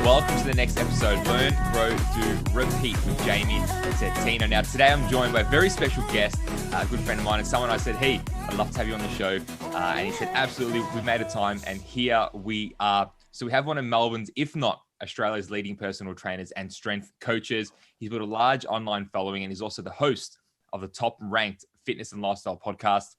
welcome to the next episode, Learn, Grow, Do, Repeat with Jamie Settino. Now, today I'm joined by a very special guest, a good friend of mine, and someone I said, hey, I'd love to have you on the show. And he said, absolutely, we've made a time, and here we are. So we have one of Melbourne's, if not Australia's leading personal trainers and strength coaches. He's built a large online following, and he's also the host of the top-ranked fitness and lifestyle podcast.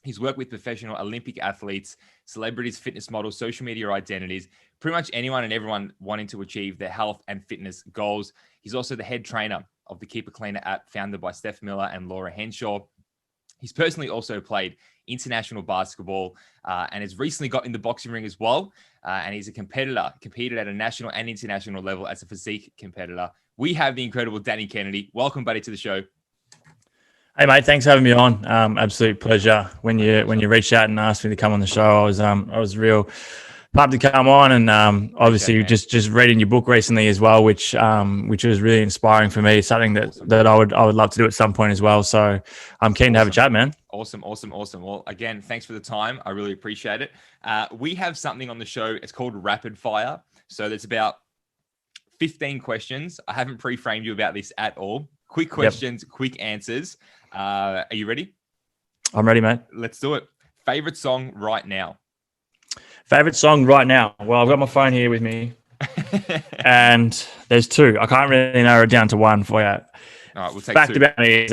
He's worked with professional Olympic athletes, celebrities, fitness models, social media identities, pretty much anyone and everyone wanting to achieve their health and fitness goals. He's also the head trainer of the Keep It Cleaner app, founded by Steph Miller and Laura Henshaw. He's personally also played international basketball and has recently got in the boxing ring as well. And he's a competitor, competed at a national and international level as a physique competitor. We have the incredible Danny Kennedy. Welcome, buddy, to the show. Hey mate, thanks for having me on. Absolute pleasure. When you reached out and asked me to come on the show, I was real pumped to come on, and obviously just reading your book recently as well, which was really inspiring for me. Something that I would love to do at some point as well. So I'm keen to have a chat, man. Awesome. Well, again, thanks for the time. I really appreciate it. We have something on the show. It's called Rapid Fire. So there's about 15 questions. I haven't pre-framed you about this at all. Quick questions, Quick answers. Are you ready? I'm ready, mate. Let's do it. Favorite song right now? Favorite song right now? Well, I've got my phone here with me, and there's two. I can't really narrow it down to one for you. All right, we'll take Fact two. about me is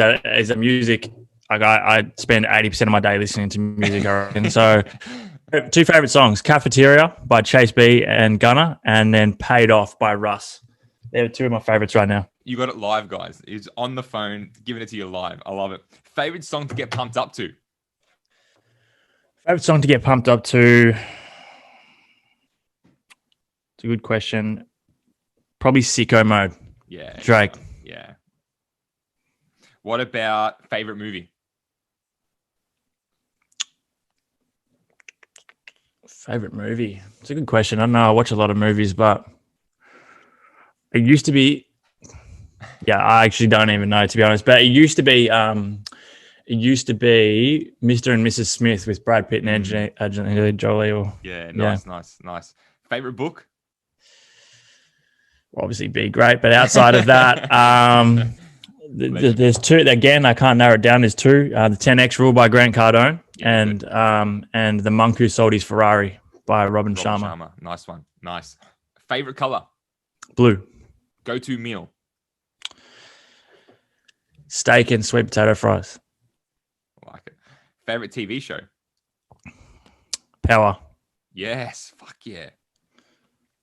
that music. I spend 80% of my day listening to music, I reckon. So, two favorite songs: "Cafeteria" by Chase B and Gunna, and then "Paid Off" by Russ. They're two of my favorites right now. You got it live, guys. He's on the phone, giving it to you live. I love it. Favorite song to get pumped up to? Favorite song to get pumped up to? It's a good question. Probably "Sicko Mode." Yeah. Drake. Yeah. What about favorite movie? Favorite movie? It's a good question. I don't know. I watch a lot of movies, but it used to be. Yeah, I actually don't even know, to be honest. But it used to be Mr. and Mrs. Smith with Brad Pitt and Angelina Jolie. Nice. Favorite book? Obviously, Be Great. But outside of that, there's two. Again, I can't narrow it down. There's two. The 10X Rule by Grant Cardone and The Monk Who Sold His Ferrari by Robin Sharma. Nice one. Nice. Favorite color? Blue. Go-to meal? Steak and sweet potato fries. I like it. Favorite TV show? Power. Yes. Fuck yeah.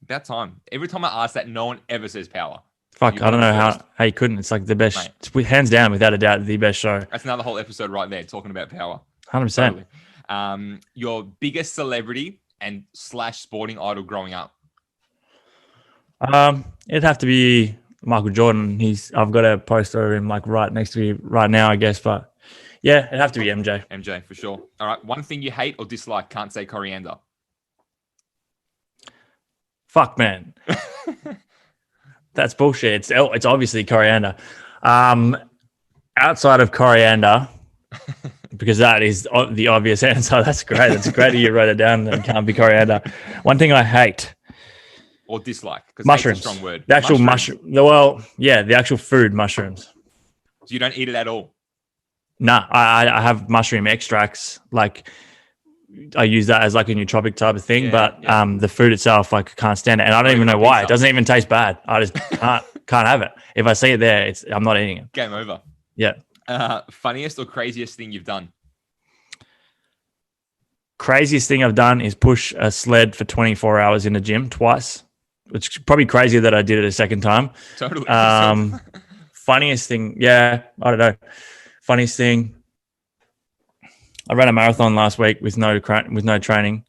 About time. Every time I ask that, no one ever says Power. Fuck, I don't know how you couldn't. It's like the best. Mate. It's hands down, without a doubt, the best show. That's another whole episode right there, talking about Power. 100%. Totally. Your biggest celebrity and / sporting idol growing up? It'd have to be Michael Jordan. I've got a poster of him like right next to me right now, I guess. But yeah, it'd have to be MJ. MJ for sure. All right. One thing you hate or dislike? Can't say coriander. Fuck, man. That's bullshit. It's obviously coriander. Outside of coriander, because that is the obvious answer. That's great. That's great that you wrote it down. It can't be coriander. One thing I hate. Or dislike? Because mushrooms. Is a strong word. The actual mushroom. Well, yeah, the actual food, mushrooms. So you don't eat it at all? Nah, I have mushroom extracts. Like, I use that as like a nootropic type of thing. But the food itself, like, can't stand it. And I don't even know why. It doesn't even taste bad. I just can't have it. If I see it there, I'm not eating it. Game over. Yeah. Funniest or craziest thing you've done? Craziest thing I've done is push a sled for 24 hours in the gym twice. It's probably crazier that I did it a second time. Totally. Funniest thing, I don't know. Funniest thing, I ran a marathon last week with no training,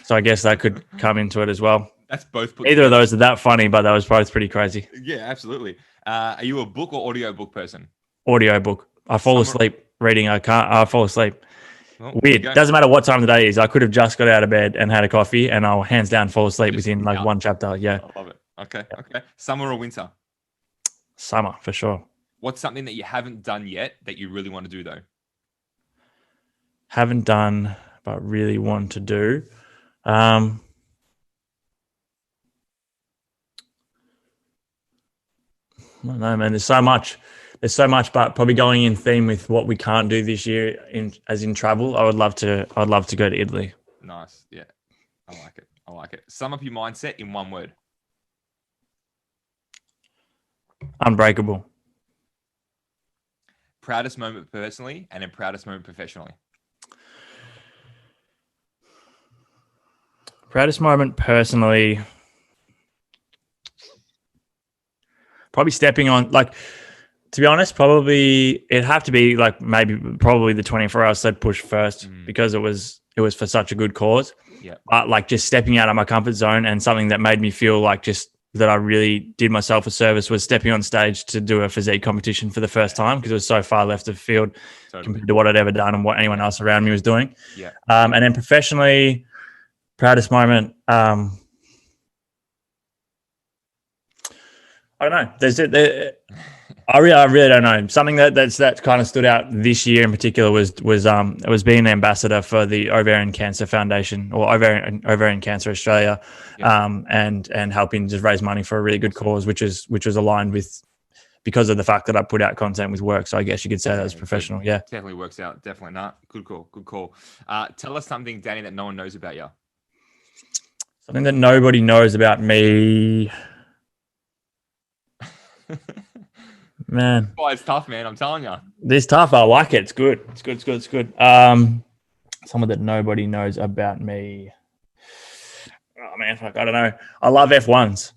so I guess that could come into it as well. That's both. Either of those are that funny, but that was both pretty crazy. Yeah, absolutely. Are you a book or audio book person? Audio book. I fall asleep reading. I fall asleep. Well, weird. Doesn't matter what time of the day it is. I could have just got out of bed and had a coffee, and I'll hands down fall asleep within like one chapter. Yeah. I love it. Okay. Summer or winter? Summer for sure. What's something that you haven't done yet that you really want to do though? Haven't done, but really want to do. I don't know, man. There's so much. But probably going in theme with what we can't do this year, as in travel. I'd love to go to Italy. Nice. Yeah. I like it. Sum up your mindset in one word. Unbreakable. Proudest moment personally and then proudest moment professionally. Proudest moment personally, probably stepping on, like, to be honest, probably it'd have to be like probably the 24-hour sled push first, because it was for such a good cause. Yeah. But like just stepping out of my comfort zone, and something that made me feel like just that I really did myself a service, was stepping on stage to do a physique competition for the first time, because it was so far left of field compared to what I'd ever done and what anyone else around me was doing. Yeah. And then professionally, proudest moment. I don't know. I really don't know. Something that kind of stood out this year in particular was being an ambassador for the Ovarian Cancer Foundation, or Ovarian Cancer Australia, and helping just raise money for a really good cause, which was aligned with, because of the fact that I put out content with work. So I guess you could say that was professional. Yeah, definitely works out. Definitely not. Good call. Tell us something, Danny, that no one knows about you. Something that nobody knows about me. Man, oh, it's tough, man. I'm telling you, this tough. I like it. It's good. It's good. Someone that nobody knows about me. Oh man, fuck, I don't know. I love F1s.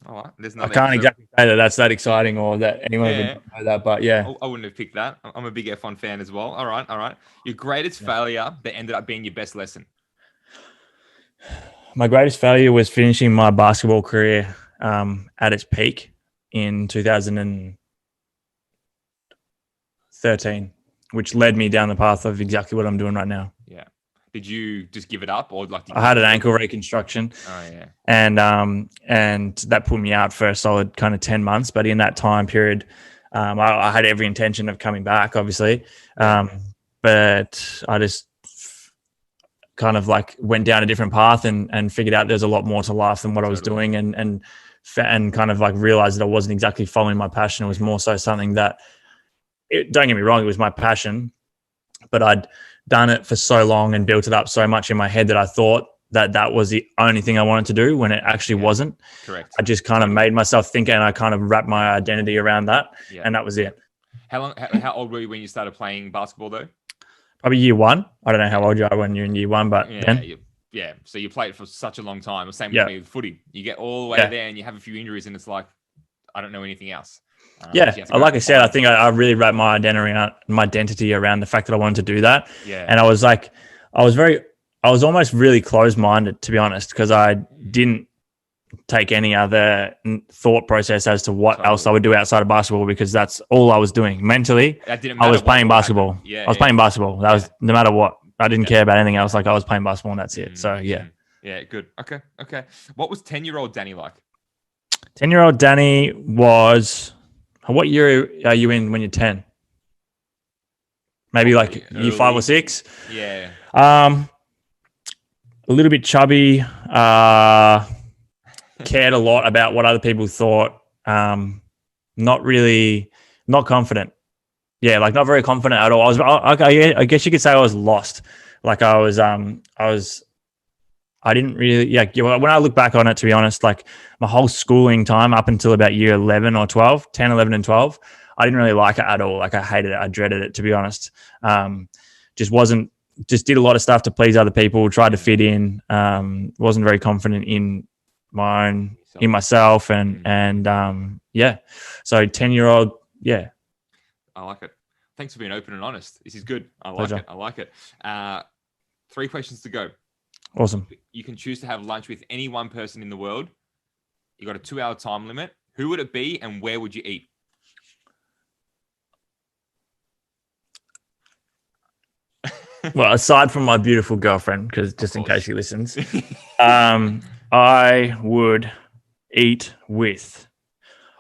All right. I can't exactly say that that's that exciting, or that anyone would know that, but yeah, I wouldn't have picked that. I'm a big F1 fan as well. All right. Your greatest failure that ended up being your best lesson. My greatest failure was finishing my basketball career at its peak in 2013, which led me down the path of exactly what I'm doing right now. Yeah. Did you just give it up, or like? I had an ankle reconstruction. Oh yeah. And that put me out for a solid kind of 10 months. But in that time period, I had every intention of coming back, obviously. But I just kind of like went down a different path and figured out there's a lot more to life than what I was doing, and kind of like realized that I wasn't exactly following my passion. It was more so something that, don't get me wrong, it was my passion, but I'd done it for so long and built it up so much in my head that I thought that was the only thing I wanted to do, when it actually wasn't. Correct. I just kind of made myself think, and I kind of wrapped my identity around that, and that was it. How old were you when you started playing basketball though? Probably year one. I don't know how old you are when you're in year one, but yeah. So you played for such a long time. The same with me with footy. You get all the way there and you have a few injuries, and it's like, I don't know anything else. Like I said, I think I really wrapped my identity around the fact that I wanted to do that. Yeah. And I was almost really closed-minded, to be honest, because I didn't take any other thought process as to what else I would do outside of basketball, because that's all I was doing. Mentally, I was playing basketball. I was playing basketball. That was no matter what. I didn't care about anything else. Like, I was playing basketball, and that's it. So, yeah. Yeah, good. Okay. What was 10-year-old Danny like? 10-year-old Danny was... What year are you in when you're 10? Maybe like year 5 or 6? Yeah. A little bit chubby. Cared a lot about what other people thought. Not confident. Yeah, like not very confident at all. I guess you could say I was lost. Like I didn't really, when I look back on it, to be honest, like my whole schooling time up until about year 11 or 12, 10, 11 and 12, I didn't really like it at all. Like I hated it. I dreaded it, to be honest. Just did a lot of stuff to please other people, tried to fit in, wasn't very confident in myself and so 10-year-old. Yeah. I like it. Thanks for being open and honest. This is good. I like it. 3 questions to go. Awesome. You can choose to have lunch with any one person in the world. You got a 2-hour time limit. Who would it be and where would you eat? Well, aside from my beautiful girlfriend, because just in case she listens, I would eat with.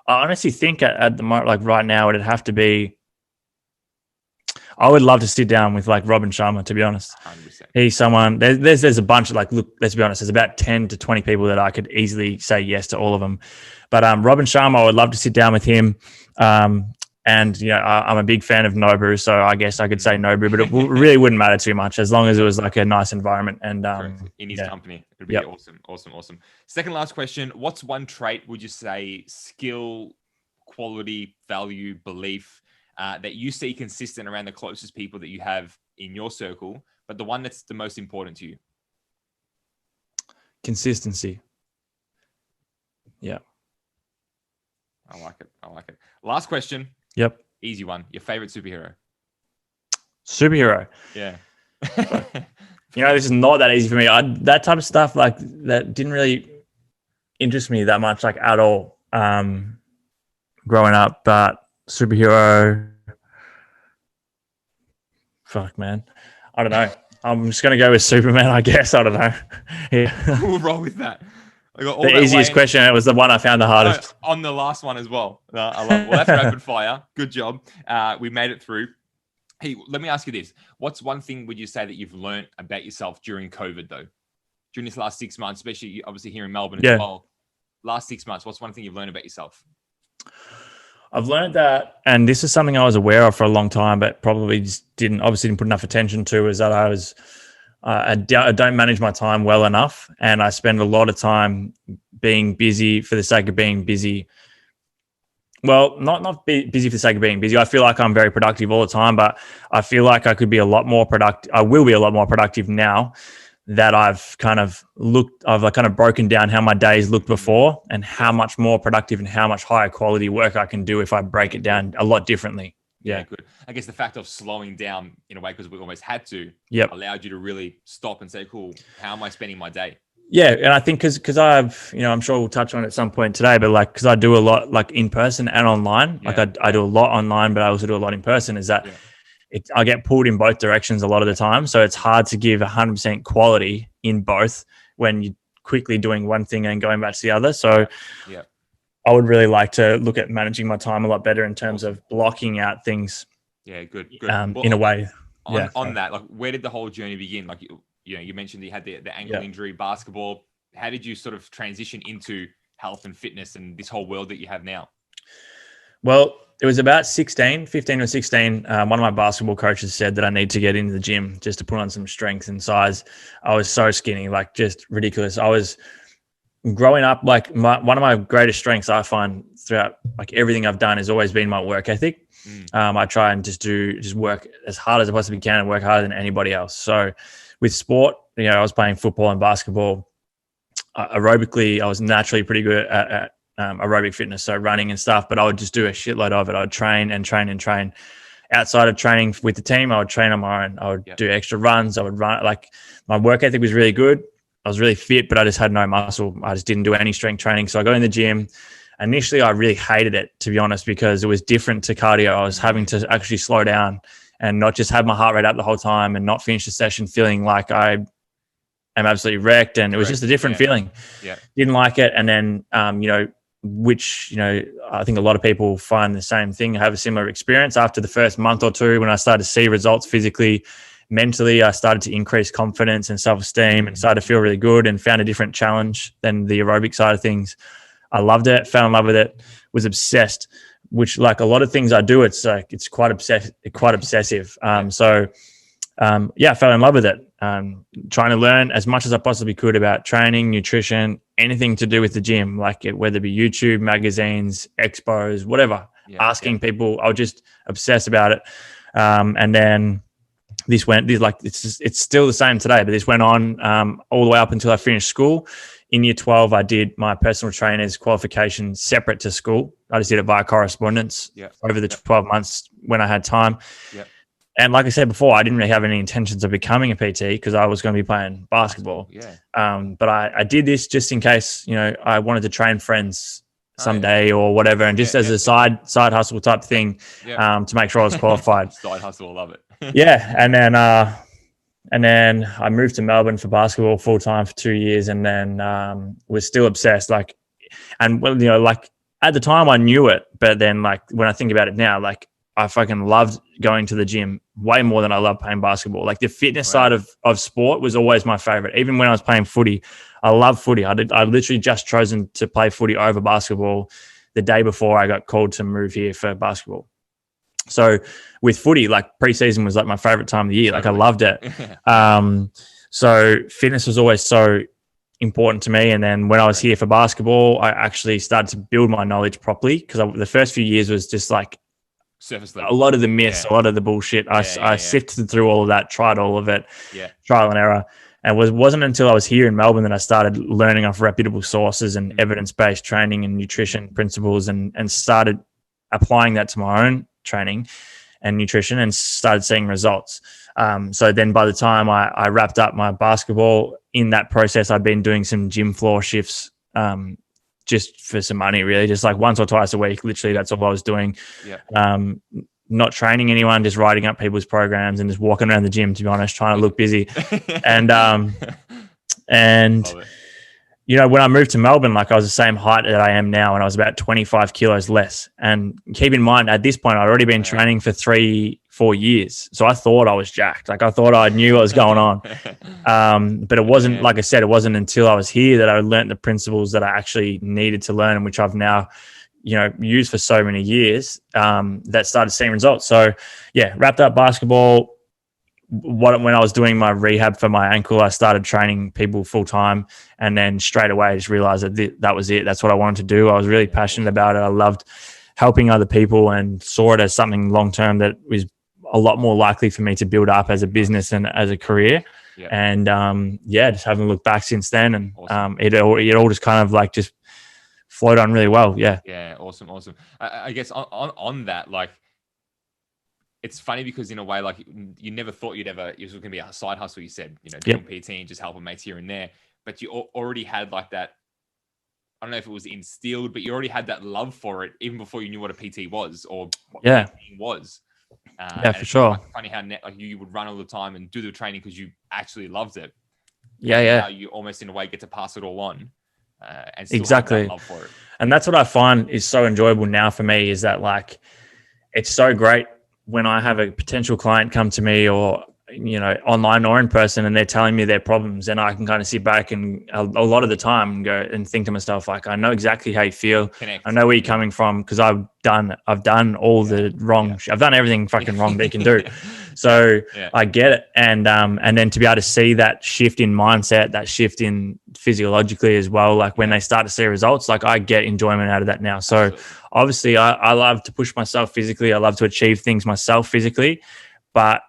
I honestly think at the moment, like right now, it'd have to be. I would love to sit down with like Robin Sharma, to be honest. 100%. He's someone, there's a bunch of like, look, let's be honest, there's about 10 to 20 people that I could easily say yes to all of them. But Robin Sharma, I would love to sit down with him. And, I'm a big fan of Nobu, so I guess I could say Nobu, but it really wouldn't matter too much as long as it was like a nice environment. And in his company. It'd be awesome. Second last question. What's one trait, would you say, skill, quality, value, belief, that you see consistent around the closest people that you have in your circle, but the one that's the most important to you? Consistency. Yeah. I like it. Last question. Yep. Easy one. Your favorite superhero? Yeah. This is not that easy for me. That type of stuff, like, that didn't really interest me that much, like, at all, growing up. But superhero, fuck, man, I don't know. I'm just gonna go with Superman, I guess. I don't know. Yeah. We'll roll with that. The easiest question. It was the one I found the hardest. On the last one as well. I love it. Well, that's rapid fire. Good job. We made it through. Hey, let me ask you this. What's one thing would you say that you've learned about yourself during COVID, though? During this last 6 months, especially obviously here in Melbourne as well. Last 6 months, what's one thing you've learned about yourself? I've learned that, and this is something I was aware of for a long time, but probably just didn't put enough attention to, is that I don't manage my time well enough, and I spend a lot of time being busy for the sake of being busy. Well, not busy for the sake of being busy. I feel like I'm very productive all the time, but I feel like I could be a lot more productive. I will be a lot more productive now that I've kind of broken down how my days looked before and how much more productive and how much higher quality work I can do if I break it down a lot differently. Yeah, good. I guess the fact of slowing down in a way, because we almost had to, allowed you to really stop and say, cool, how am I spending my day? Yeah, and I think because I've, I'm sure we'll touch on it at some point today, but like, because I do a lot like in person and online, like I do a lot online, but I also do a lot in person, is that I get pulled in both directions a lot of the time. So it's hard to give 100% quality in both when you're quickly doing one thing and going back to the other. So I would really like to look at managing my time a lot better in terms of blocking out things. Yeah, good. In a way. On that, like, where did the whole journey begin? Like, you mentioned you had the ankle injury, basketball. How did you sort of transition into health and fitness and this whole world that you have now? Well, it was about 15 or 16. One of my basketball coaches said that I need to get into the gym just to put on some strength and size. I was so skinny, like just ridiculous. I was growing up, like one of my greatest strengths I find throughout like everything I've done has always been my work ethic. I try and just work as hard as I possibly can and work harder than anybody else. So with sport, I was playing football and basketball. Aerobically, I was naturally pretty good at aerobic fitness, so running and stuff, but I would just do a shitload of it. I would train. Outside of training with the team, I would train on my own. I would do extra runs. I would run. Like, my work ethic was really good. I was really fit, but I just had no muscle. I just didn't do any strength training. So I got in the gym. Initially, I really hated it, to be honest, because it was different to cardio. I was having to actually slow down and not just have my heart rate up the whole time and not finish the session feeling like I am absolutely wrecked. And it was just a different feeling. Yeah. Didn't like it. And then, which, I think a lot of people find the same thing, have a similar experience. After the first month or two, when I started to see results physically, mentally, I started to increase confidence and self-esteem and started to feel really good and found a different challenge than the aerobic side of things. I loved it, fell in love with it, was obsessed, which, like a lot of things I do, it's quite obsessive. I fell in love with it. Trying to learn as much as I possibly could about training, nutrition, anything to do with the gym, like whether it be YouTube, magazines, expos, whatever, asking people. I would just obsess about it. And then it's still the same today, but this went on all the way up until I finished school. In year 12, I did my personal trainer's qualification separate to school. I just did it via correspondence over the 12 months when I had time. Yep. And like I said before, I didn't really have any intentions of becoming a PT because I was going to be playing basketball. Yeah. But I did this just in case, I wanted to train friends someday or whatever, and just as a side hustle type thing to make sure I was qualified. Side hustle, I love it. And then I moved to Melbourne for basketball full time for 2 years, and then was still obsessed. Like at the time I knew it, but then like when I think about it now, like I fucking loved going to the gym way more than I love playing basketball. Like the fitness side of sport was always my favorite. Even when I was playing footy, I love footy. I literally just chosen to play footy over basketball the day before I got called to move here for basketball. So with footy, like preseason was like my favorite time of the year. Like I loved it. So fitness was always so important to me. And then when I was here for basketball, I actually started to build my knowledge properly, because the first few years was just like surface level. A lot of the myths, a lot of the bullshit. I sifted through all of that, tried all of it, trial and error. And it wasn't until I was here in Melbourne that I started learning off reputable sources and evidence-based training and nutrition principles, and started applying that to my own training and nutrition, and started seeing results. So then by the time I wrapped up my basketball, in that process, I'd been doing some gym floor shifts just for some money, really, just like once or twice a week. Literally, that's all I was doing. Not training anyone, just writing up people's programs and just walking around the gym, to be honest, trying to look busy. And you know, when I moved to Melbourne, like I was the same height that I am now, and I was about 25 kilos less. And keep in mind, at this point, I'd already been training for 3-4 years. So I thought I was jacked. Like I thought I knew what was going on. But it wasn't, like I said, it wasn't until I was here that I learned the principles that I actually needed to learn, and which I've now, you know, used for so many years, that started seeing results. So yeah, wrapped up basketball. When I was doing my rehab for my ankle, I started training people full time, and then straight away I just realized that that was it. That's what I wanted to do. I was really passionate about it. I loved helping other people, and saw it as something long term that was a lot more likely for me to build up as a business and as a career. And just haven't looked back since then. And awesome. It all just kind of like just flowed on really well. Yeah, awesome. I guess on that, like, it's funny because in a way, like, you never thought it was going to be a side hustle. You said, you know, doing PT and just helping mates here and there, but you already had like that. I don't know if it was instilled, but you already had that love for it even before you knew what a PT was or what PT was. For sure. Funny how like you would run all the time and do the training because you actually loved it. Yeah. Now you almost in a way get to pass it all on. And still exactly. have that love for it. And that's what I find is so enjoyable now for me, is that like, it's so great when I have a potential client come to me, or, you know, online or in person, and they're telling me their problems, and I can kind of sit back and a lot of the time go and think to myself, like, I know exactly how you feel. Connect. I know where you're coming from, because I've done all the wrong. I've done everything fucking wrong they can do. So I get it. And then to be able to see that shift in mindset, that shift in physiologically as well, like when they start to see results, like I get enjoyment out of that now. So absolutely. Obviously I love to push myself physically. I love to achieve things myself physically, but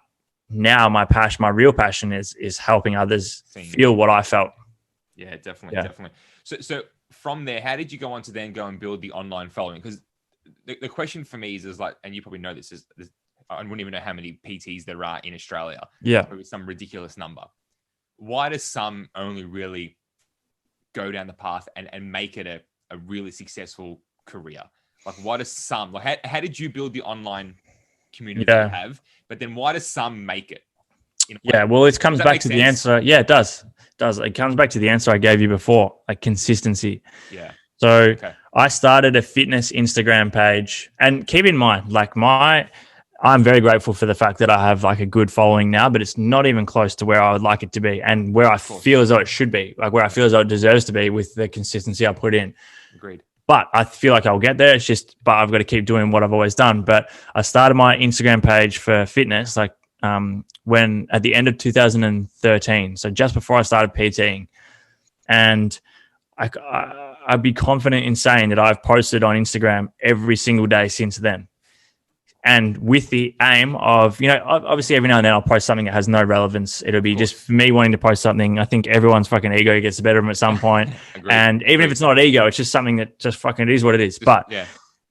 now my real passion is helping others feel what I felt. Yeah, definitely. So from there, how did you go on to then go and build the online following? Because the question for me is like, and you probably know this, is I wouldn't even know how many PTs there are in Australia. Yeah. Probably some ridiculous number. Why does some only really go down the path and make it a really successful career? Like, why does some, like, how did you build the online community you have, but then why does some make it? Well, it comes back to the answer. Yeah, it does. It comes back to the answer I gave you before, like consistency. Yeah. So I started a fitness Instagram page, and keep in mind, like I'm very grateful for the fact that I have like a good following now, but it's not even close to where I would like it to be, and where I feel as though it should be, like where I feel as though it deserves to be with the consistency I put in. Agreed. But I feel like I'll get there. It's just, but I've got to keep doing what I've always done. But I started my Instagram page for fitness, like when at the end of 2013, so just before I started PTing, and I'd be confident in saying that I've posted on Instagram every single day since then. And with the aim of, you know, obviously every now and then I'll post something that has no relevance. It'll be just me wanting to post something. I think everyone's fucking ego gets the better of them at some point. And even if it's not ego, it's just something that just fucking is what it is. But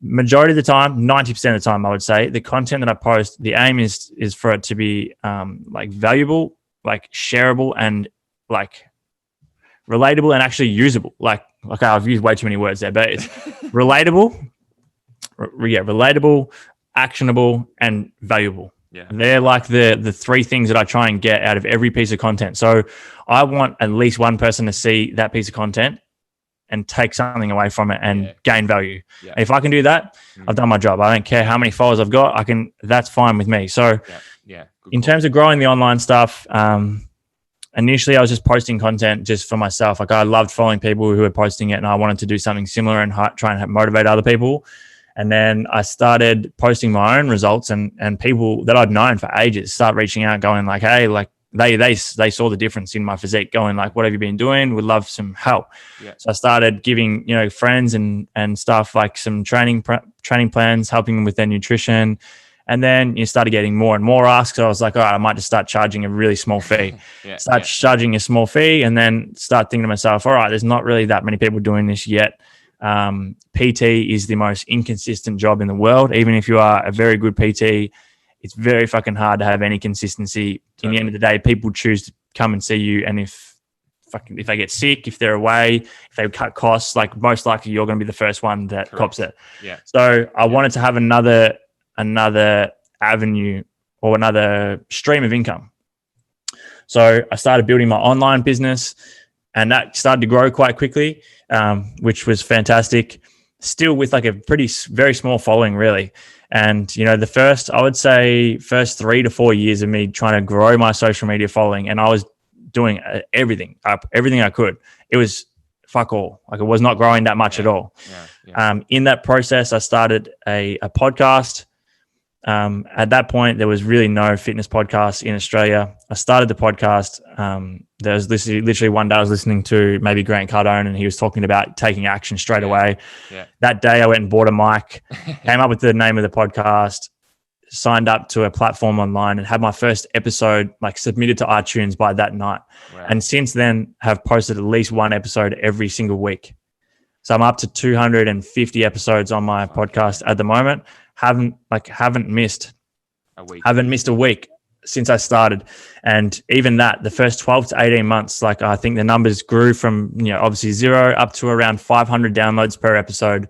majority of the time, 90% of the time, I would say the content that I post, the aim is for it to be like valuable, like shareable, and like relatable, and actually usable. Like I've used way too many words there, but it's relatable. Relatable, actionable, and valuable. Yeah. They're like the three things that I try and get out of every piece of content. So I want at least one person to see that piece of content and take something away from it and gain value. Yeah. If I can do that, I've done my job. I don't care how many followers I've got. That's fine with me. So in terms of growing the online stuff, initially I was just posting content just for myself. Like I loved following people who were posting it and I wanted to do something similar and try and motivate other people. And then I started posting my own results and people that I'd known for ages start reaching out going like, hey, like they saw the difference in my physique going like, what have you been doing? Would love some help. Yeah. So I started giving, friends and stuff like some training plans, helping them with their nutrition. And then you started getting more and more asks. So I was like, all right, I might just start charging a really small fee. Charging a small fee and then start thinking to myself, all right, there's not really that many people doing this yet. PT is the most inconsistent job in the world. Even if you are a very good PT, it's very fucking hard to have any consistency. Totally. In the end of the day, people choose to come and see you. And if they get sick, if they're away, if they cut costs, like most likely you're going to be the first one that cops it. Yeah. So I wanted to have another avenue or another stream of income. So I started building my online business and that started to grow quite quickly, which was fantastic. Still with like a very small following really. And, the first 3 to 4 years of me trying to grow my social media following, and I was doing everything I could. It was fuck all. Like it was not growing that much at all. In that process, I started a podcast. At that point, there was really no fitness podcast in Australia. I started the podcast. There was literally one day I was listening to maybe Grant Cardone and he was talking about taking action straight away. Yeah. That day I went and bought a mic, came up with the name of the podcast, signed up to a platform online and had my first episode like submitted to iTunes by that night. Wow. And since then have posted at least one episode every single week. So I'm up to 250 episodes on my podcast at the moment. Haven't missed a week since I started. And even that, the first 12 to 18 months, like I think the numbers grew from, obviously 0 up to around 500 downloads per episode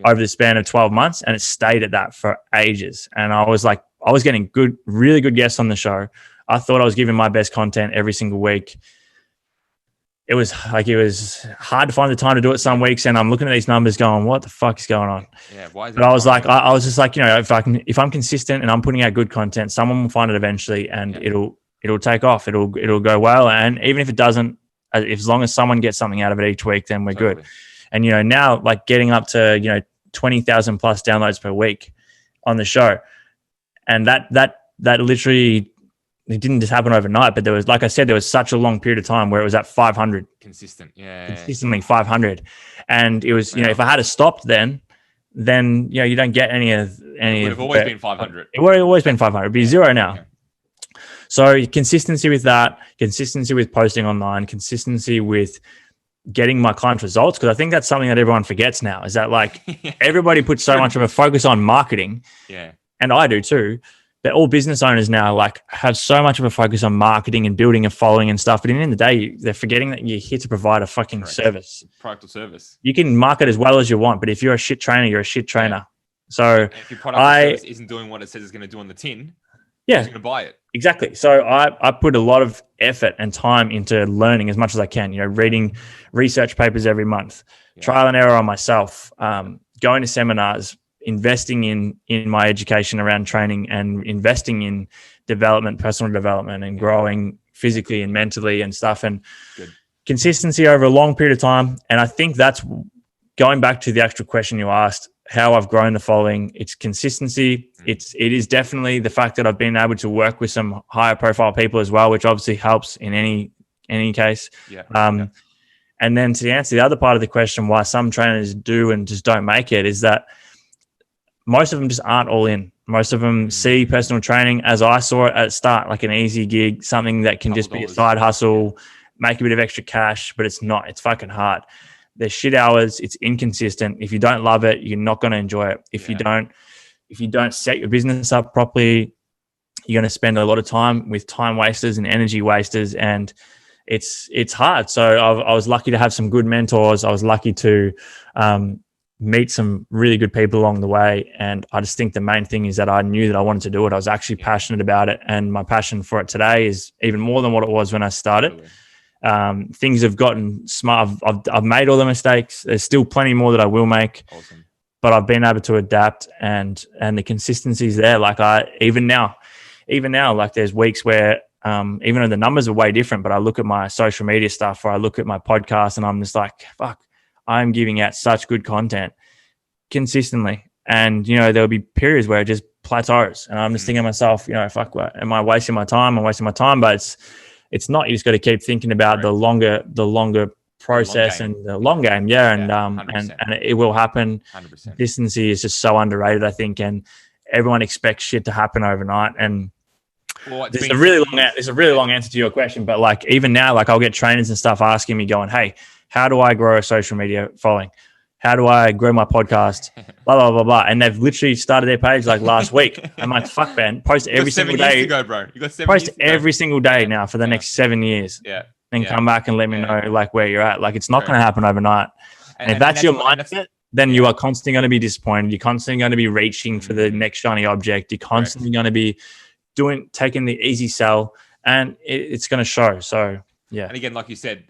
over the span of 12 months. And it stayed at that for ages. And I was getting really good guests on the show. I thought I was giving my best content every single week. It was hard to find the time to do it some weeks. And I'm looking at these numbers going, what the fuck is going on? Yeah, why is it? But I was just like, if I'm consistent and I'm putting out good content, someone will find it eventually and it'll take off. It'll go well. And even if it doesn't, as long as someone gets something out of it each week, then we're good. And, now like getting up to, 20,000 plus downloads per week on the show. And that literally, it didn't just happen overnight, but there was, like I said, there was such a long period of time where it was at 500. Consistently 500. And it was, if I had stopped then, you don't get any. It would have always been 500. It would have always been 500. It'd be 0 now. So consistency with that, consistency with posting online, consistency with getting my clients results. Because I think that's something that everyone forgets now is that like everybody puts so much of a focus on marketing. Yeah. And I do too. But all business owners now like have so much of a focus on marketing and building a following and stuff. But at the end of the day, they're forgetting that you're here to provide a fucking service. Product or service. You can market as well as you want, but if you're a shit trainer, you're a shit trainer. Yeah. So if your product or service isn't doing what it says it's going to do on the tin, who's going to buy it? Exactly. So I put a lot of effort and time into learning as much as I can, reading research papers every month, trial and error on myself, going to seminars, investing in my education around training and investing in development, personal development and growing physically and mentally and stuff and consistency over a long period of time. And I think that's going back to the actual question you asked, how I've grown the following. It's consistency. It is definitely the fact that I've been able to work with some higher profile people as well, which obviously helps in any case. And then to answer the other part of the question, why some trainers do and just don't make it is that most of them just aren't all in. Most of them see personal training, as I saw it at the start, like an easy gig, something that can just be a side hustle, make a bit of extra cash, but it's not. It's fucking hard. There's shit hours. It's inconsistent. If you don't love it, you're not going to enjoy it. If you don't set your business up properly, you're going to spend a lot of time with time wasters and energy wasters, and it's hard. So I was lucky to have some good mentors. I was lucky to meet some really good people along the way. And I just think the main thing is that I knew that I wanted to do it. I was actually passionate about it. And my passion for it today is even more than what it was when I started. Things have gotten smart. I've made all the mistakes. There's still plenty more that I will make. Awesome. But I've been able to adapt, and the consistency's there. Like even now, like there's weeks where even though the numbers are way different, but I look at my social media stuff or I look at my podcast and I'm just like, fuck, I'm giving out such good content consistently. And, there'll be periods where it just plateaus and I'm just thinking to myself, fuck, what, am I wasting my time? I'm wasting my time, but it's not. You just got to keep thinking about the longer process and the long game. Yeah. And it will happen. 100%. Consistency is just so underrated, I think. And everyone expects shit to happen overnight. And it's a really long answer to your question, but like even now, like I'll get trainers and stuff asking me going, hey, how do I grow a social media following? How do I grow my podcast? Blah, blah, blah, blah. And they've literally started their page like last week. I'm like, fuck, man, post every single day. You got 7 years to go, bro. You got 7 post years to every single day now for the next 7 years. Yeah. And come back and let me know like where you're at. Like it's not going to happen overnight. And if that's your mindset, then you are constantly going to be disappointed. You're constantly going to be reaching for the next shiny object. You're constantly going to be taking the easy sell, and it's going to show. So yeah. And again, like you said,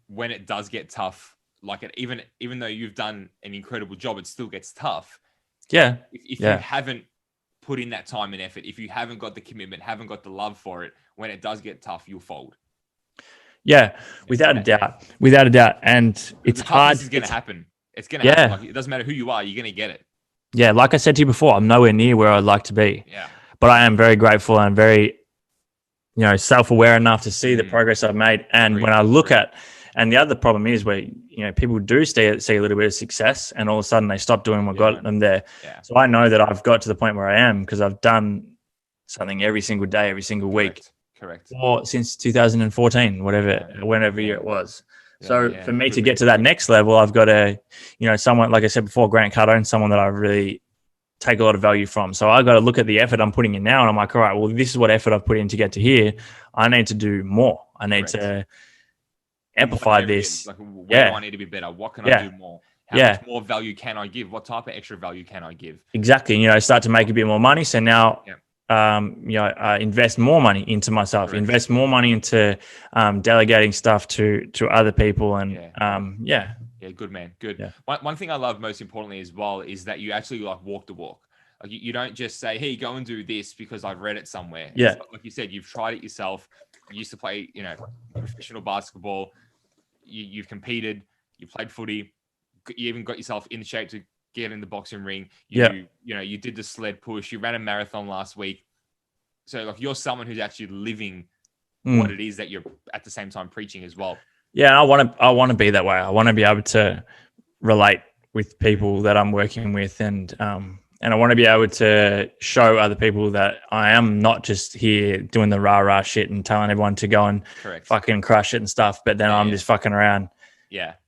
when it does get tough, like even though you've done an incredible job, it still gets tough. Yeah. If you haven't put in that time and effort, if you haven't got the commitment, haven't got the love for it, when it does get tough, you'll fold. Yeah, without a doubt. And it's hard. It's going to happen. It's going to happen. Like, it doesn't matter who you are, you're going to get it. Yeah, like I said to you before, I'm nowhere near where I'd like to be. Yeah. But I am very grateful and very, self-aware enough to see the progress I've made. And when I look at, and the other problem is where, people do see a little bit of success and all of a sudden they stop doing what got them there. Yeah. So I know that I've got to the point where I am because I've done something every single day, every single week. Correct. Or since 2014, whenever year it was. So for me to get to that next level, I've got to, someone, like I said before, Grant Cardone, someone that I really take a lot of value from. So I got to look at the effort I'm putting in now and I'm like, all right, well, this is what effort I've put in to get to here. I need to do more. I need to amplify this. Like, where do I need to be better? What can I do more? How much more value can I give? What type of extra value can I give? Exactly. Start to make a bit more money. So now, invest more money into myself, invest more money into delegating stuff to other people. And good man. Good. Yeah. One thing I love most importantly as well is that you actually like walk the walk. Like you don't just say, hey, go and do this because I've read it somewhere. Yeah. Like you said, you've tried it yourself. You used to play, professional basketball. You've competed, you played footy, you even got yourself in shape to get in the boxing ring. You did the sled push, you ran a marathon last week. So like you're someone who's actually living what it is that you're at the same time preaching as well. Yeah, I want to be that way. I want to be able to relate with people that I'm working with, and I want to be able to show other people that I am not just here doing the rah-rah shit and telling everyone to go and fucking crush it and stuff, but then I'm just fucking around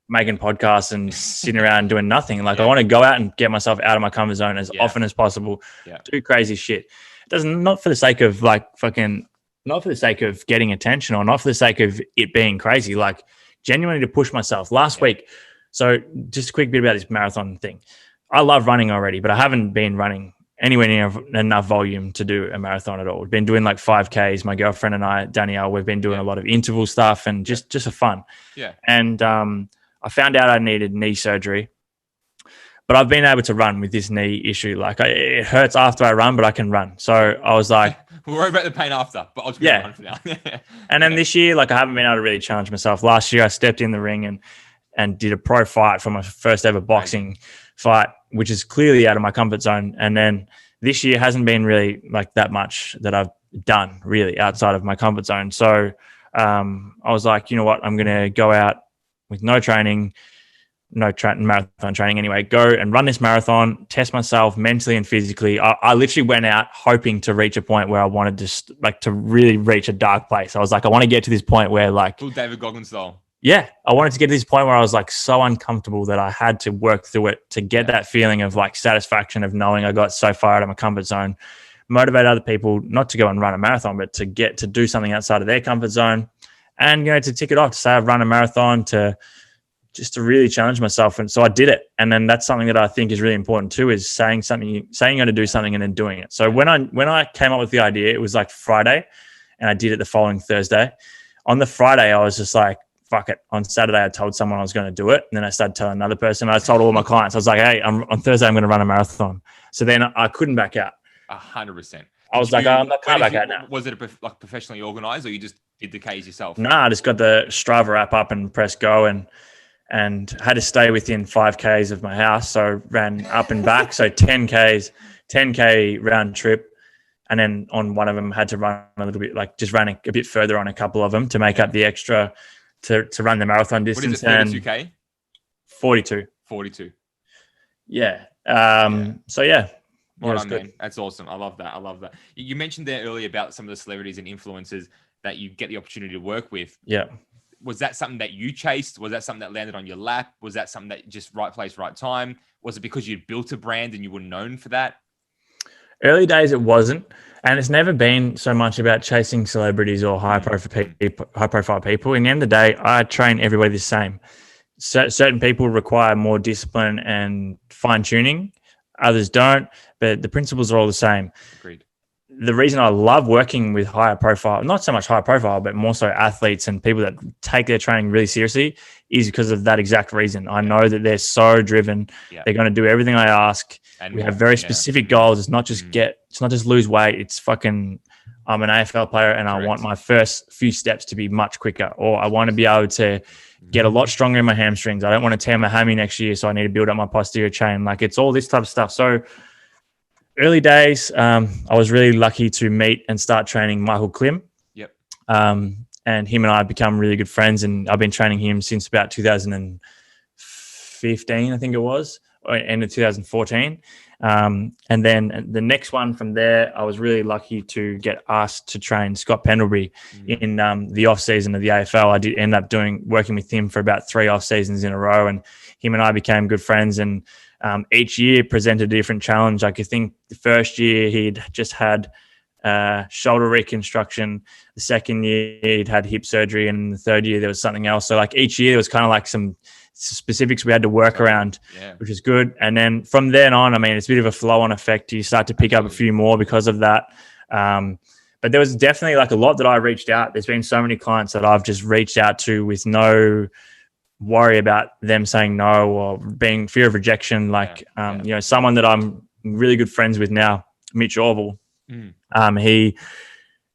making podcasts and sitting around doing nothing. Like I want to go out and get myself out of my comfort zone as often as possible, do crazy shit. It doesn't, not for the sake of not for the sake of getting attention or not for the sake of it being crazy, like genuinely to push myself. Last week, so just a quick bit about this marathon thing. I love running already, but I haven't been running anywhere near enough volume to do a marathon at all. We've been doing like 5Ks. My girlfriend and I, Danielle, we've been doing a lot of interval stuff and just for fun. Yeah. And I found out I needed knee surgery, but I've been able to run with this knee issue. Like it hurts after I run, but I can run. So I was like, we'll worry about the pain after, but I'll just run for now. And then this year, like I haven't been able to really challenge myself. Last year I stepped in the ring and did a pro fight for my first ever boxing fight, which is clearly out of my comfort zone. And then this year hasn't been really like that much that I've done really outside of my comfort zone. So I was like, you know what, I'm going to go out with no training, marathon training anyway, go and run this marathon, test myself mentally and physically. I literally went out hoping to reach a point where I wanted to really reach a dark place. I was like, I want to get to this point where like full David Goggins style. Yeah, I wanted to get to this point where I was like so uncomfortable that I had to work through it to get that feeling of like satisfaction of knowing I got so far out of my comfort zone, motivate other people not to go and run a marathon, but to get to do something outside of their comfort zone and, to tick it off, to say I've run a marathon, to really challenge myself. And so I did it. And then that's something that I think is really important too, is saying you're going to do something and then doing it. So when I came up with the idea, it was like Friday and I did it the following Thursday. On the Friday, I was just like, fuck it. On Saturday, I told someone I was going to do it. And then I started telling another person. I told all my clients, I was like, hey, on Thursday, I'm going to run a marathon. So then I couldn't back out. 100%. I was like, I'm not can't back out now. Was it like professionally organized, or you just did the Ks yourself? No, I just got the Strava app up and pressed go and had to stay within 5Ks of my house. So ran up and back. So 10K round trip. And then on one of them had to run a little bit, like just ran a bit further on a couple of them to make up the extra to run the marathon distance. What is it, 32K? 42. 42. Yeah. So yeah. Well done, man. That's awesome. I love that. You mentioned there earlier about some of the celebrities and influencers that you get the opportunity to work with. Yeah. Was that something that you chased? Was that something that landed on your lap? Was that something that just right place, right time? Was it because you'd built a brand and you were known for that? Early days, it wasn't. And it's never been so much about chasing celebrities or high profile people. In the end of the day, I train everybody the same. Certain people require more discipline and fine tuning. Others don't, but the principles are all the same. Agreed. The reason I love working with higher profile, not so much high profile, but more so athletes and people that take their training really seriously is because of that exact reason. I know that they're so driven. Yeah. They're going to do everything I ask. And we have very specific goals. It's not just it's not just lose weight. It's fucking, I'm an AFL player and I want my first few steps to be much quicker, or I want to be able to get a lot stronger in my hamstrings. I don't want to tear my hammy next year, so I need to build up my posterior chain. Like, it's all this type of stuff. So early days, I was really lucky to meet and start training Michael Klim. Yep. And him and I have become really good friends, and I've been training him since about 2015, I think it was, or end of 2014. And then the next one from there, I was really lucky to get asked to train Scott Pendlebury in the off season of the AFL. I did end up working with him for about 3 off seasons in a row, and him and I became good friends. And each year presented a different challenge. Like, I think the first year he'd just had shoulder reconstruction. The second year he'd had hip surgery, and the third year there was something else. So like each year there was kind of like some specifics we had to work around, which is good. And then from then on, I mean, it's a bit of a flow-on effect. You start to pick up a few more because of that. But there was definitely like a lot that I reached out. There's been so many clients that I've just reached out to with no worry about them saying no or being fear of rejection. Like, you know, someone that I'm really good friends with now, Mitch Orville.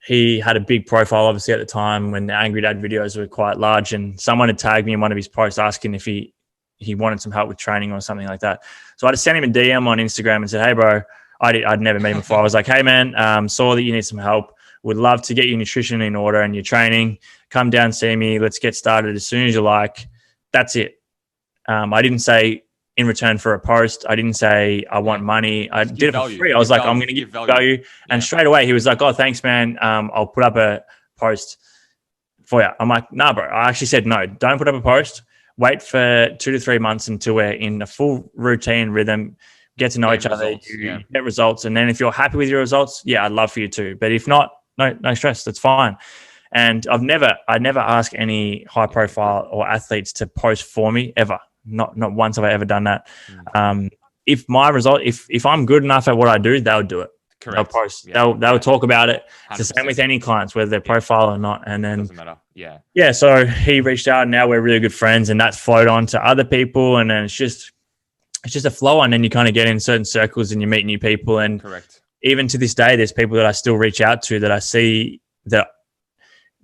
He had a big profile, obviously, at the time when the Angry Dad videos were quite large, and someone had tagged me in one of his posts asking if he wanted some help with training or something like that. So I just sent him a DM on Instagram and said, hey, bro, I'd never met him before. I was like, hey, man, saw that you need some help. Would love to get your nutrition in order and your training. Come down, see me. Let's get started as soon as you like. That's it. I didn't say in return for a post. I didn't say I want money. I did it for free. I was like, I'm going to give value. And straight away he was like, oh, thanks, man. I'll put up a post for you. I'm like, nah, bro. I actually said, no, don't put up a post. Wait for 2 to 3 months until we're in a full routine rhythm, get to know each other, you get results. And then if you're happy with your results, I'd love for you to. But if not, no stress. That's fine. And I never ask any high profile or athletes to post for me ever. Not once have I ever done that. If my result, if I'm good enough at what I do, they'll do it. Correct. They'll post. They'll talk about it. 100%. It's the same with any clients, whether they're profile or not. And then doesn't matter. Yeah. So he reached out, and now we're really good friends, and that's flowed on to other people, and then it's just a flow on, and you kind of get in certain circles and you meet new people. And even to this day, there's people that I still reach out to that I see that.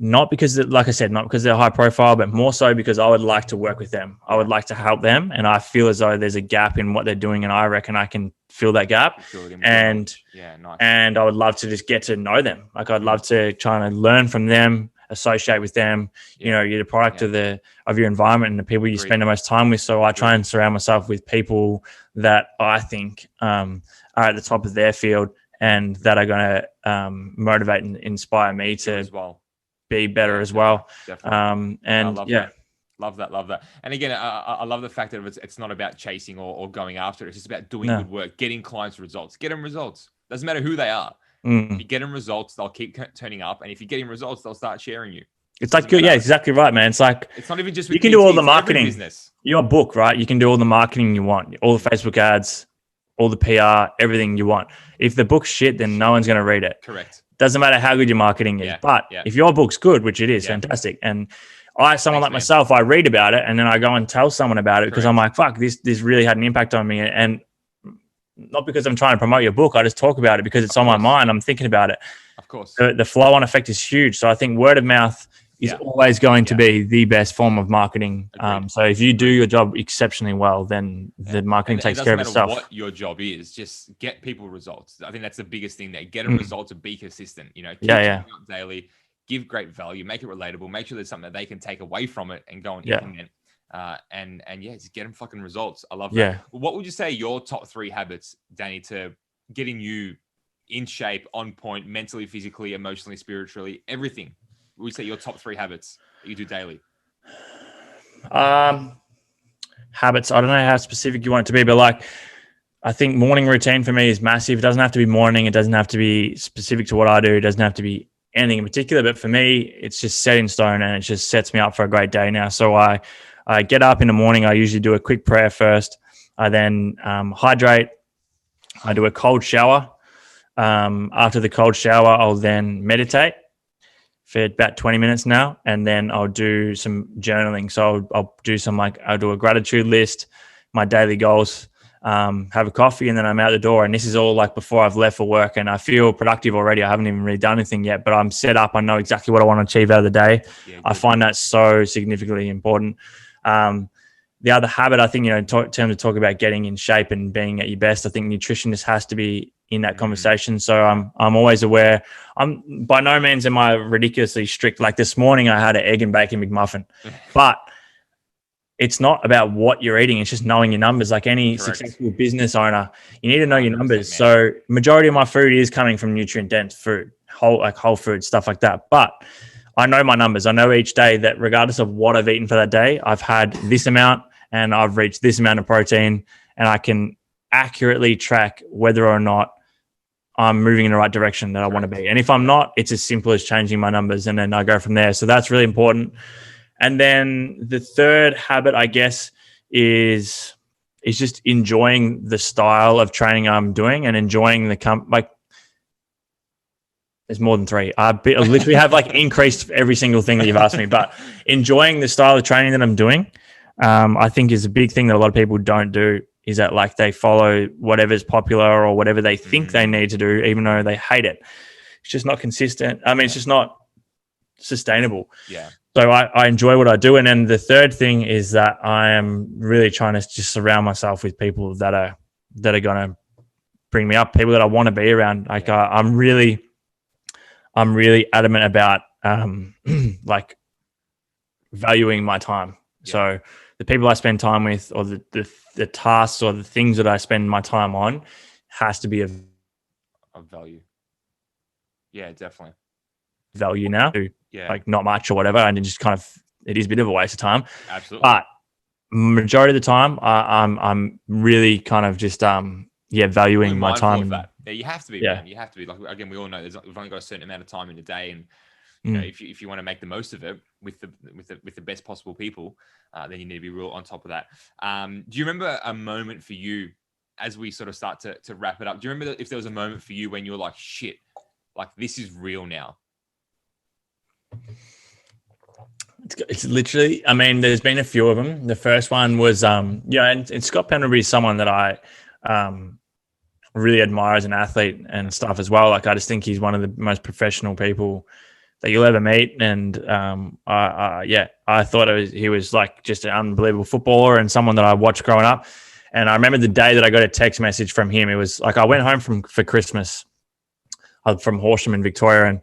Not because, like I said, not because they're high profile, but more so because I would like to work with them. I would like to help them. And I feel as though there's a gap in what they're doing. And I reckon I can fill that gap. And I would love to just get to know them. Like, I'd love to try and learn from them, associate with them. You know, you're the product of your environment and the people you spend the most time with. So I try and surround myself with people that I think are at the top of their field and that are going to motivate and inspire me to be better as well. And love that. And again, I love the fact that it's not about chasing or going after it. It's just about doing good work, getting clients results. Get them results. Doesn't matter who they are. If you get them results, they'll keep turning up. And if you get them results, they'll start sharing you. It's like good. Yeah, exactly right, man. It's like, it's not even just you can do all the marketing. Your book, right? You can do all the marketing you want, all the Facebook ads, all the PR, everything you want. If the book's shit, then no one's going to read it. Correct. Doesn't matter how good your marketing is. But if your book's good, which it is, fantastic. And Someone like myself, I read about it and then I go and tell someone about it because I'm like, fuck, this really had an impact on me. And not because I'm trying to promote your book. I just talk about it because it's on my mind. I'm thinking about it. Of course. The flow on effect is huge. So I think word of mouth is always going to be the best form of marketing. So if you do your job exceptionally well, then the marketing takes care of itself. What your job is, just get people results. I think that's the biggest thing there. Get a result to be consistent, you know, keep up daily, give great value, make it relatable, make sure there's something that they can take away from it and go and implement. And just get them fucking results. I love that. Yeah. What would you say your top 3 habits, Danny, to getting you in shape, on point, mentally, physically, emotionally, spiritually, everything? What would you say your top 3 habits that you do daily? Habits. I don't know how specific you want it to be, but like, I think morning routine for me is massive. It doesn't have to be morning. It doesn't have to be specific to what I do. It doesn't have to be anything in particular, but for me, it's just set in stone and it just sets me up for a great day now. So I get up in the morning. I usually do a quick prayer first. I then hydrate. I do a cold shower. After the cold shower, I'll then meditate for about 20 minutes now, and then I'll do some journaling. So I'll do I'll do a gratitude list, my daily goals, have a coffee, and then I'm out the door. And this is all like before I've left for work, and I feel productive already. I haven't even really done anything yet, but I'm set up. I know exactly what I want to achieve out of the day. I find that so significantly important. The other habit, I think, in terms of talk about getting in shape and being at your best, I think nutrition just has to be in that conversation. So I'm always aware. I'm by no means am I ridiculously strict. Like this morning, I had an egg and bacon McMuffin, but it's not about what you're eating. It's just knowing your numbers. Like any successful business owner, you need to know your numbers. Man. So majority of my food is coming from nutrient dense food, whole food, stuff like that. But I know my numbers. I know each day that regardless of what I've eaten for that day, I've had this amount and I've reached this amount of protein, and I can accurately track whether or not I'm moving in the right direction that I want to be. And if I'm not, it's as simple as changing my numbers, and then I go from there. So that's really important. And then the third habit, I guess, is just enjoying the style of training I'm doing and enjoying there's more than 3. I literally have increased every single thing that you've asked me, but enjoying the style of training that I'm doing, I think is a big thing that a lot of people don't do, is that they follow whatever's popular or whatever they think they need to do, even though they hate it. It's just not consistent. I mean, it's just not sustainable. Yeah. So I enjoy what I do. And then the third thing is that I am really trying to just surround myself with people that are going to bring me up, people that I want to be around. I'm really adamant about valuing my time. Yeah. So the people I spend time with, or the tasks or the things that I spend my time on, has to be of value. Yeah, definitely. Value now. Not much or whatever, and it just it is a bit of a waste of time. Absolutely. But majority of the time, I'm really valuing my time. That. Yeah, you have to be. Man. You have to be. Again, we all know we've only got a certain amount of time in a day, and if you want to make the most of it with the best possible people, then you need to be real on top of that. Do you remember a moment for you as we sort of start to wrap it up? Do you remember if there was a moment for you when you were like, shit, this is real now? It's literally, I mean, there's been a few of them. The first one was, and Scott Pendlebury is someone that I really admire as an athlete and stuff as well. I just think he's one of the most professional people that you'll ever meet. And I thought he was just an unbelievable footballer and someone that I watched growing up. And I remember the day that I got a text message from him. It was I went home for Christmas from Horsham in Victoria, and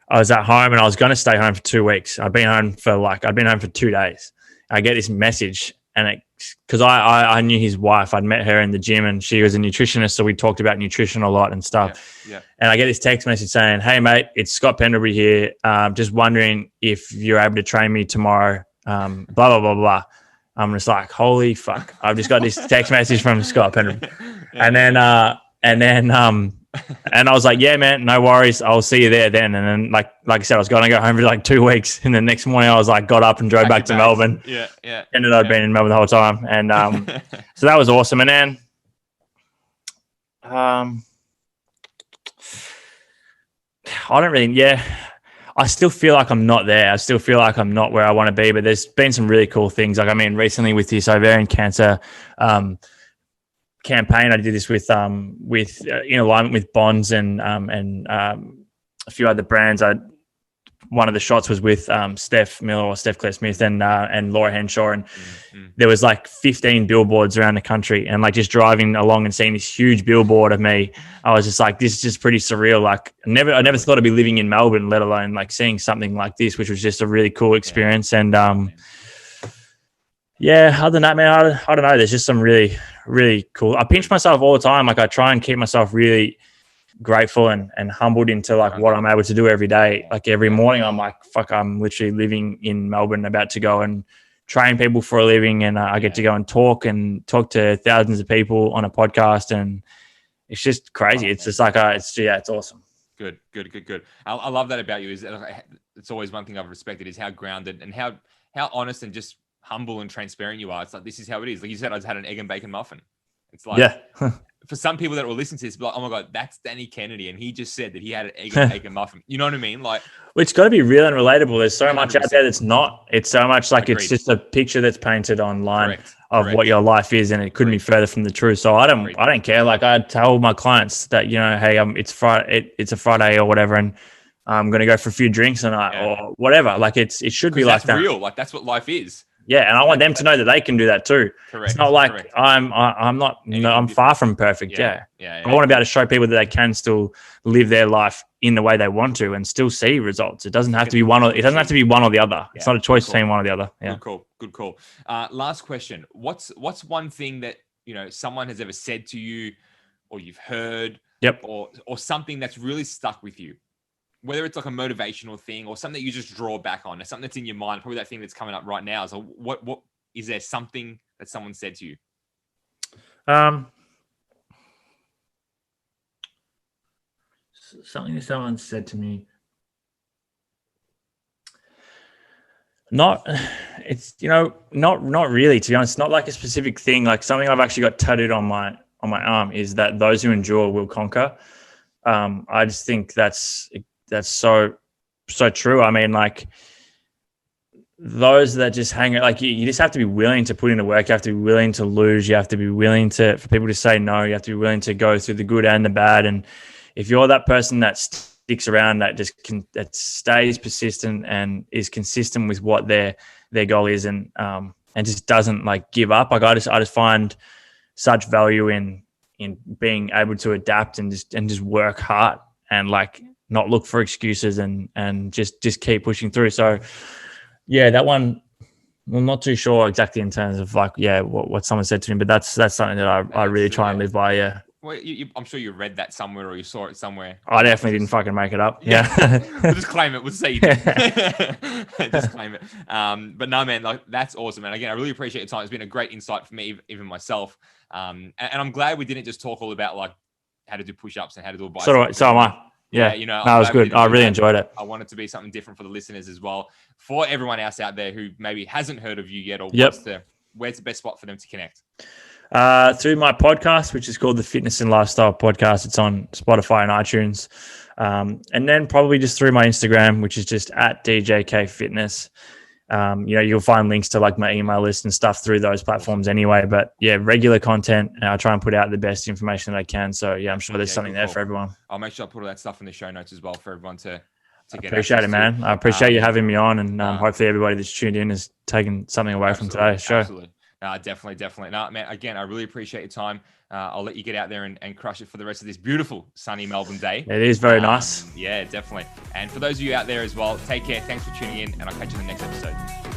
I was at home and I was going to stay home for 2 weeks. I'd been home for 2 days. I get this message, and because I knew his wife, I'd met her in the gym, and she was a nutritionist, so we talked about nutrition a lot and stuff. Yeah. And I get this text message saying, "Hey mate, it's Scott Pendlebury here. Just wondering if you're able to train me tomorrow. Blah blah blah blah." I'm just like, holy fuck! I've just got this text message from Scott Pendlebury, and then and I was like, yeah, man, no worries. I'll see you there then. And then, like I said, I was going to go home for 2 weeks. And the next morning I was got up and drove back to Melbourne. Yeah. Ended up being in Melbourne the whole time. And so that was awesome. And then I I still feel like I'm not there. I still feel like I'm not where I want to be, but there's been some really cool things. Like, I mean, recently with this ovarian cancer campaign, I did this with in alignment with Bonds and a few other brands. One of the shots was with Steph Miller or Steph Claire Smith and Laura Henshaw, and there was like 15 billboards around the country, and like just driving along and seeing this huge billboard of me, I was just like, this is just pretty surreal. Like I never thought I'd be living in Melbourne, let alone like seeing something like this, which was just a really cool experience. And other than that, man, I don't know. There's just some really, really cool. I pinch myself all the time. Like I try and keep myself really grateful and humbled into like what I'm able to do every day. Like every morning I'm like, fuck, I'm literally living in Melbourne, about to go and train people for a living, and I get to go and talk to thousands of people on a podcast, and it's just crazy. It's just like it's awesome. Good. I love that about you. Is that it's always one thing I've respected is how grounded and how honest and just humble and transparent you are. It's like, this is how it is. Like you said, I just had an egg and bacon muffin. It's like, for some people that will listen to this, be like, oh my God, that's Danny Kennedy. And he just said that he had an egg and bacon muffin. You know what I mean? Like, well, it's got to be real and relatable. There's so 100%. Much out there that's not. It's so much like Agreed. It's just a picture that's painted online Correct. what your life is, and it couldn't be further from the truth. So I don't care. Like I tell my clients that, hey, it's Friday, it's a Friday or whatever, and I'm going to go for a few drinks tonight or whatever. Like it should be like that. That's real. Like that's what life is. Yeah, and I want them to know that they can do that too. Correct. It's not like I'm not. I'm far from perfect. Yeah. I want to be able to show people that they can still live their life in the way they want to and still see results. It doesn't have to be one or the other. It's not a choice between one or the other. Yeah. Good call. Last question. What's one thing that someone has ever said to you, or you've heard, or something that's really stuck with you? Whether it's like a motivational thing or something that you just draw back on, or something that's in your mind, probably that thing that's coming up right now. So what is there something that someone said to you? Something that someone said to me. Not really, to be honest. Not like a specific thing. Like something I've actually got tattooed on my arm is that those who endure will conquer. I just think that's so true. I mean, like those that just hang, like you just have to be willing to put in the work. You have to be willing to lose. You have to be willing for people to say no. You have to be willing to go through the good and the bad. And if you're that person that sticks around, that stays persistent and is consistent with what their goal is, and just doesn't like give up. Like I just find such value in being able to adapt and just work hard and like not look for excuses and just keep pushing through. So yeah, that one, I'm not too sure exactly in terms of like, what someone said to me, but that's something that I really try and live by. Yeah. Well, I'm sure you read that somewhere or you saw it somewhere. I definitely didn't fucking make it up. Yeah. We'll just claim it. We'll say you did. Just claim it. But no, man, like that's awesome. And again, I really appreciate your time. It's been a great insight for me, even myself. And I'm glad we didn't just talk all about like how to do push-ups and how to do a bicep. So am I. Yeah, no, it was good. I really enjoyed it. I want it to be something different for the listeners as well. For everyone else out there who maybe hasn't heard of you yet, or where's the best spot for them to connect? Through my podcast, which is called the Fitness and Lifestyle Podcast. It's on Spotify and iTunes. And then probably just through my Instagram, which is just at DJK Fitness. You'll find links to like my email list and stuff through those platforms anyway. But yeah, regular content. And I try and put out the best information that I can. So yeah, I'm sure there's something there for everyone. I'll make sure I put all that stuff in the show notes as well for everyone to get. Appreciate it, man. I appreciate you having me on, and hopefully everybody that's tuned in has taken something away from today's show. Absolutely. Definitely. No, man, again, I really appreciate your time. I'll let you get out there and crush it for the rest of this beautiful sunny Melbourne day. It is very nice. Yeah, definitely. And for those of you out there as well, take care. Thanks for tuning in, and I'll catch you in the next episode.